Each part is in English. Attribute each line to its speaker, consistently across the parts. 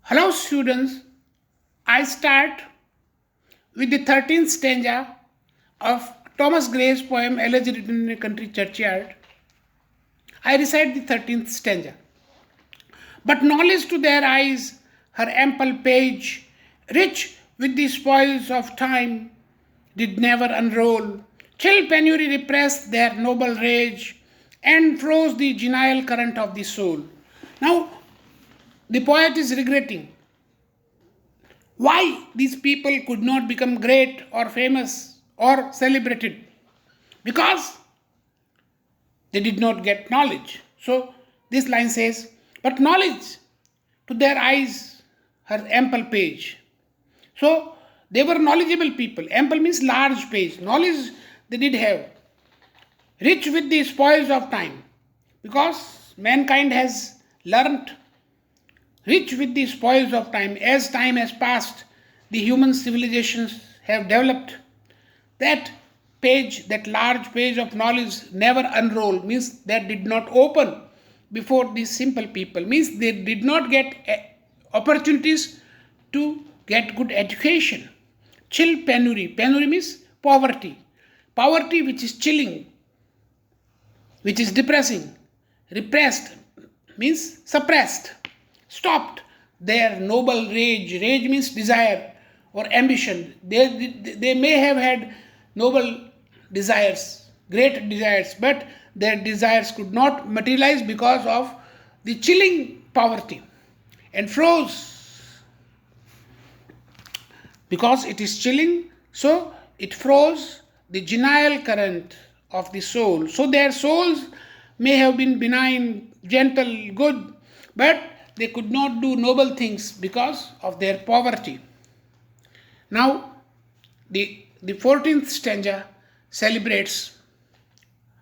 Speaker 1: Hello students, I start with the 13th stanza of Thomas Gray's poem Elegy written in a country churchyard. I recite the 13th stanza. But knowledge to their eyes, her ample page, rich with the spoils of time, did never unroll. Chill penury repressed their noble rage, and froze the genial current of the soul. Now, the poet is regretting why these people could not become great or famous or celebrated, because they did not get knowledge. So this line says, but knowledge to their eyes her ample page. So they were knowledgeable people. Ample means large page. Knowledge they did have. Rich with the spoils of time, because mankind has learnt. Rich with the spoils of time. As time has passed, the human civilizations have developed. That page, that large page of knowledge never unrolled, means that did not open before these simple people, means they did not get opportunities to get good education. Chill penury. Penury means poverty. Poverty which is chilling, which is depressing. Repressed means suppressed. Stopped their noble rage. Rage means desire or ambition. They may have had noble desires, great desires, but their desires could not materialize because of the chilling poverty, and froze. Because it is chilling, so it froze the genial current of the soul. So their souls may have been benign, gentle, good, but they could not do noble things because of their poverty. Now, the 14th stanza celebrates.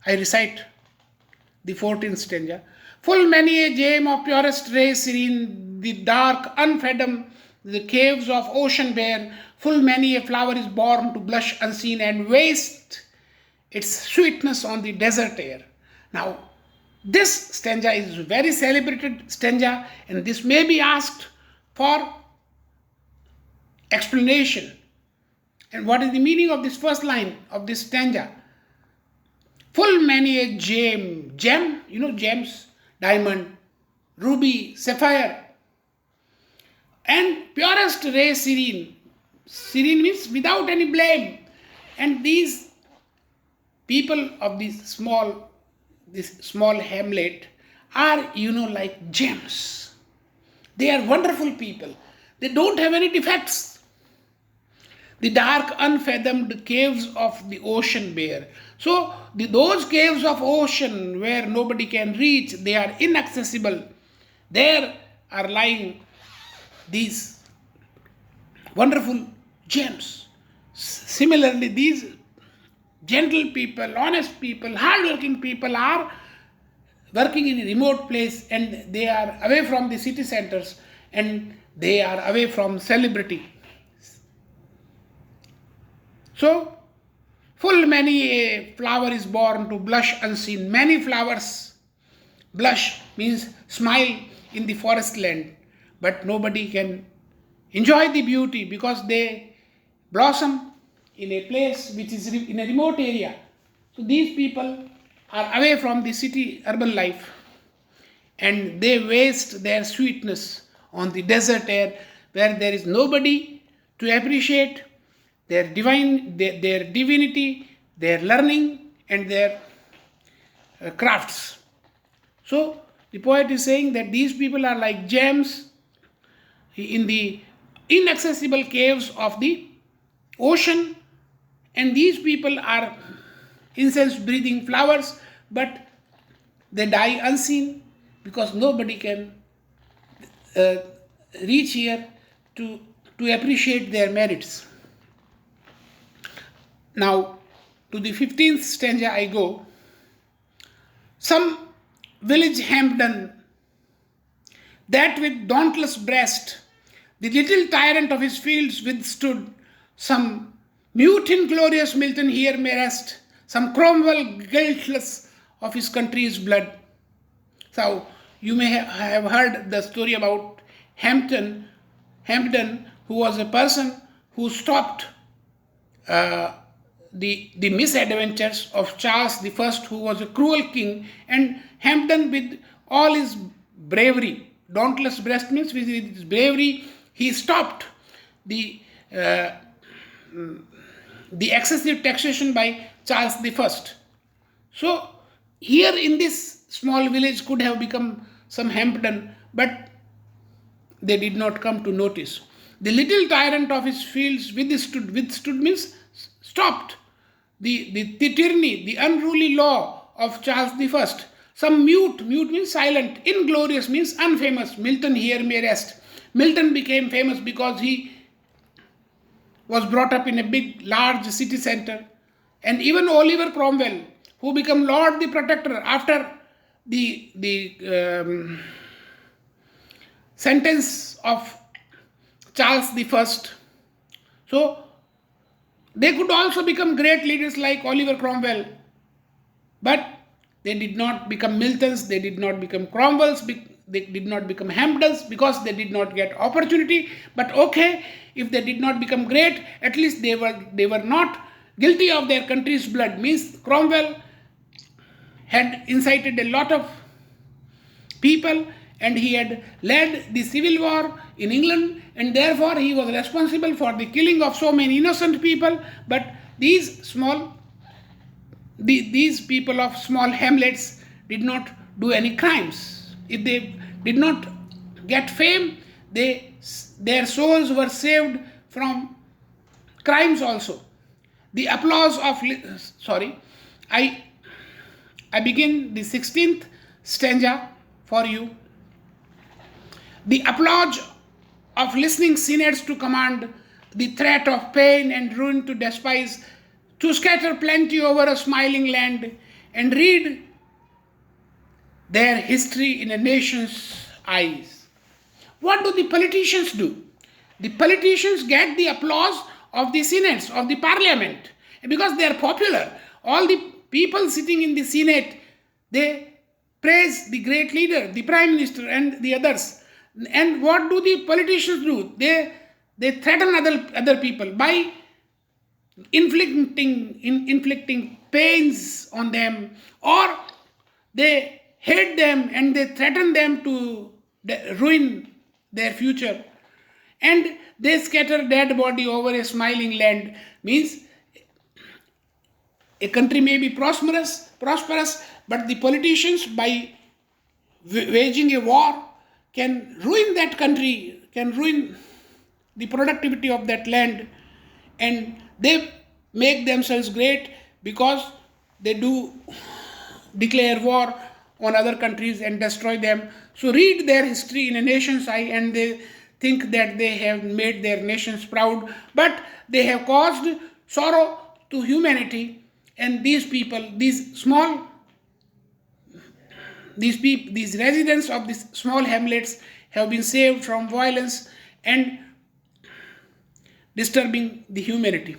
Speaker 1: I recite the 14th stanza. Full many a gem of purest ray serene, the dark unfathomed, the caves of ocean bare. Full many a flower is born to blush unseen and waste its sweetness on the desert air. Now, this stanza is a very celebrated stanza, and this may be asked for explanation. And what is the meaning of this first line of this stanza? Full many a gem. Gem, you know, gems, diamond, ruby, sapphire. And purest ray serene. Serene means without any blame. And these people of this small hamlet are, like gems. They are wonderful people. They don't have any defects. The dark, unfathomed caves of the ocean bare. So, those caves of ocean where nobody can reach, they are inaccessible. There are lying these wonderful gems. Similarly, these gentle people, honest people, hardworking people are working in a remote place, and they are away from the city centers, and they are away from celebrity. So, full many a flower is born to blush unseen. Many flowers blush means smile in the forest land, but nobody can enjoy the beauty because they blossom in a place which is in a remote area. So these people are away from the city urban life, and they waste their sweetness on the desert air where there is nobody to appreciate their divinity, their learning, and their crafts. So the poet is saying that these people are like gems in the inaccessible caves of the ocean, and these people are incense breathing flowers, but they die unseen because nobody can reach here to appreciate their merits. Now, to the 15th stanza I go. Some village Hampden, that with dauntless breast the little tyrant of his fields withstood, some mute inglorious Milton here may rest, some Cromwell guiltless of his country's blood. So, you may have heard the story about Hampden, Hampden, who was a person who stopped the misadventures of Charles I, who was a cruel king, and Hampden, with all his bravery, dauntless breast means with his bravery, he stopped the excessive taxation by Charles I. So here in this small village could have become some Hampden, but they did not come to notice. The little tyrant of his fields withstood means stopped the tyranny, the unruly law of Charles I. Some mute means silent, inglorious means unfamous. Milton here may rest. Milton became famous because he was brought up in a big, large city center. And even Oliver Cromwell, who became Lord the Protector after the sentence of Charles I. So they could also become great leaders like Oliver Cromwell, but they did not become Miltons, they did not become Cromwells, they did not become Hampdens because they did not get opportunity. But okay, if they did not become great, at least they were not guilty of their country's blood. Means Cromwell had incited a lot of people and he had led the civil war in England, and therefore he was responsible for the killing of so many innocent people. But these people of small hamlets did not do any crimes. If they did not get fame, their souls were saved from crimes also. The applause of I begin the 16th stanza for you. The applause of listening synods to command, the threat of pain and ruin to despise, to scatter plenty over a smiling land, and read their history in a nation's eyes. What do the politicians do? The politicians get the applause of the synods, of the parliament, because they are popular. All the people sitting in the senate, they praise the great leader, the prime minister and the others. And what do the politicians do? They threaten other people by inflicting pains on them, or they hate them and they threaten them to ruin their future. And they scatter dead body over a smiling land. Means a country may be prosperous, but the politicians, by waging a war, can ruin that country, can ruin the productivity of that land, and they make themselves great because they do declare war on other countries and destroy them. So read their history in a nation's eye and they think that they have made their nations proud, but they have caused sorrow to humanity. And these people, these residents of these small hamlets have been saved from violence and disturbing the humanity.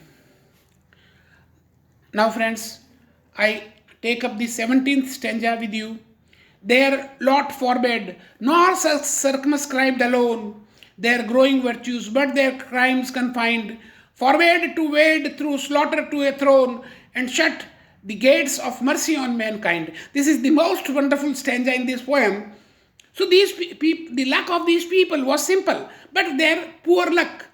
Speaker 1: Now friends, I take up the 17th stanza with you. Their lot forbade, nor circumscribed alone their growing virtues, but their crimes confined, forbade to wade through slaughter to a throne, and shut the gates of mercy on mankind. This is the most wonderful stanza in this poem. So the luck of these people was simple, but their poor luck,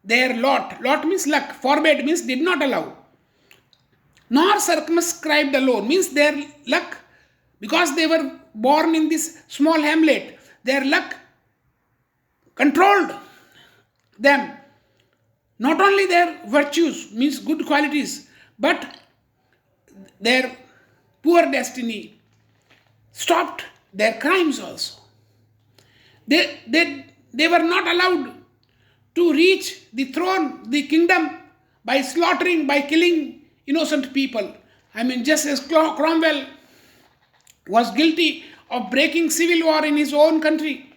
Speaker 1: their lot means luck, forbade means did not allow, nor circumscribed alone means their luck, because they were born in this small hamlet, their luck controlled them. Not only their virtues means good qualities, but their poor destiny stopped their crimes also. They were not allowed to reach the throne, the kingdom, by slaughtering, by killing innocent people. I mean, just as Cromwell was guilty of breaking civil war in his own country,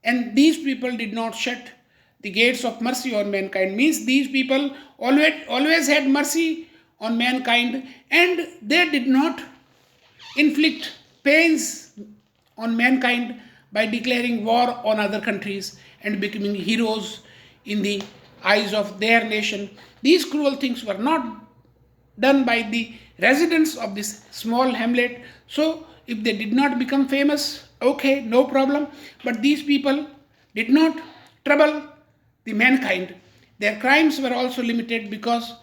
Speaker 1: and these people did not shut the gates of mercy on mankind. Means these people always had mercy on mankind, and they did not inflict pains on mankind by declaring war on other countries and becoming heroes in the eyes of their nation. These cruel things were not done by the residents of this small hamlet. So if they did not become famous, okay, no problem. But these people did not trouble the mankind. Their crimes were also limited because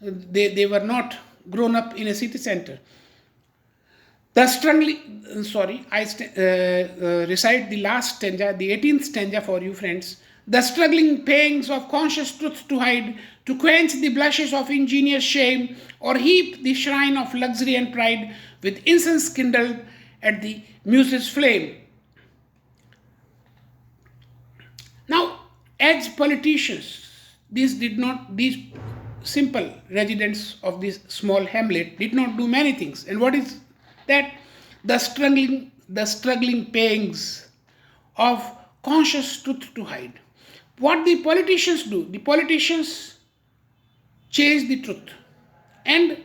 Speaker 1: they were not grown up in a city center. The struggling, recite the last stanza, the 18th stanza for you, friends. The struggling pangs of conscious truth to hide, to quench the blushes of ingenious shame, or heap the shrine of luxury and pride with incense kindled at the muse's flame. Now, as politicians, these simple residents of this small hamlet did not do many things. And what is that? The struggling pangs of conscious truth to hide. What the politicians do? The politicians chase the truth, and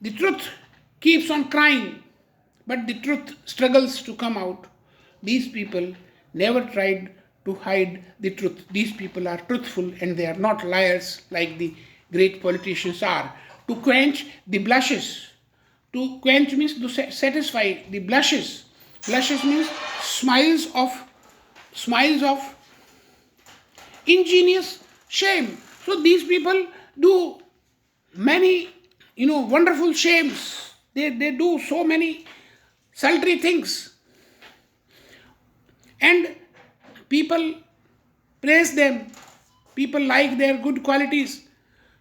Speaker 1: the truth keeps on crying, but the truth struggles to come out. These people never tried to hide the truth. These people are truthful, and they are not liars like the great politicians are. To quench the blushes. To quench means to satisfy the blushes. Blushes means smiles of ingenious shame. So these people do many, wonderful shames. They do so many sultry things. And people praise them. People like their good qualities.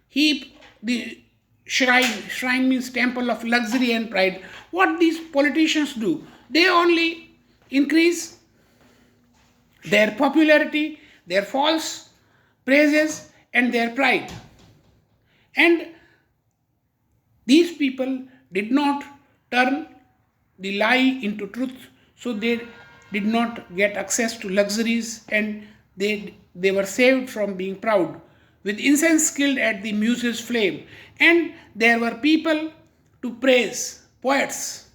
Speaker 1: Heap the shrine means temple of luxury and pride. What these politicians do? They only increase their popularity, their false praises, and their pride. And these people did not turn the lie into truth, so they did not get access to luxuries, and they were saved from being proud. With incense killed at the muse's flame. And there were people to praise, poets.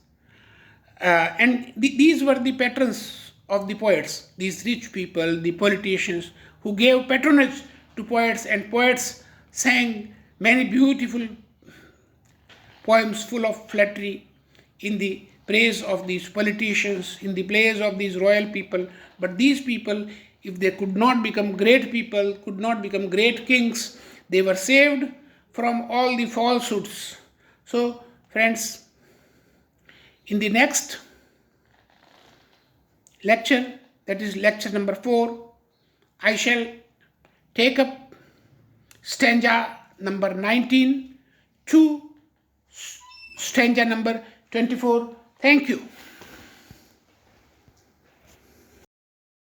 Speaker 1: And these were the patrons of the poets, these rich people, the politicians, who gave patronage to poets, and poets sang many beautiful poems full of flattery in the praise of these politicians, in the praise of these royal people. But these people, if they could not become great people, could not become great kings, they were saved from all the falsehoods. So, friends, in the next lecture, that is lecture number 4, I shall take up stanza number 19 to stanza number 24. Thank you.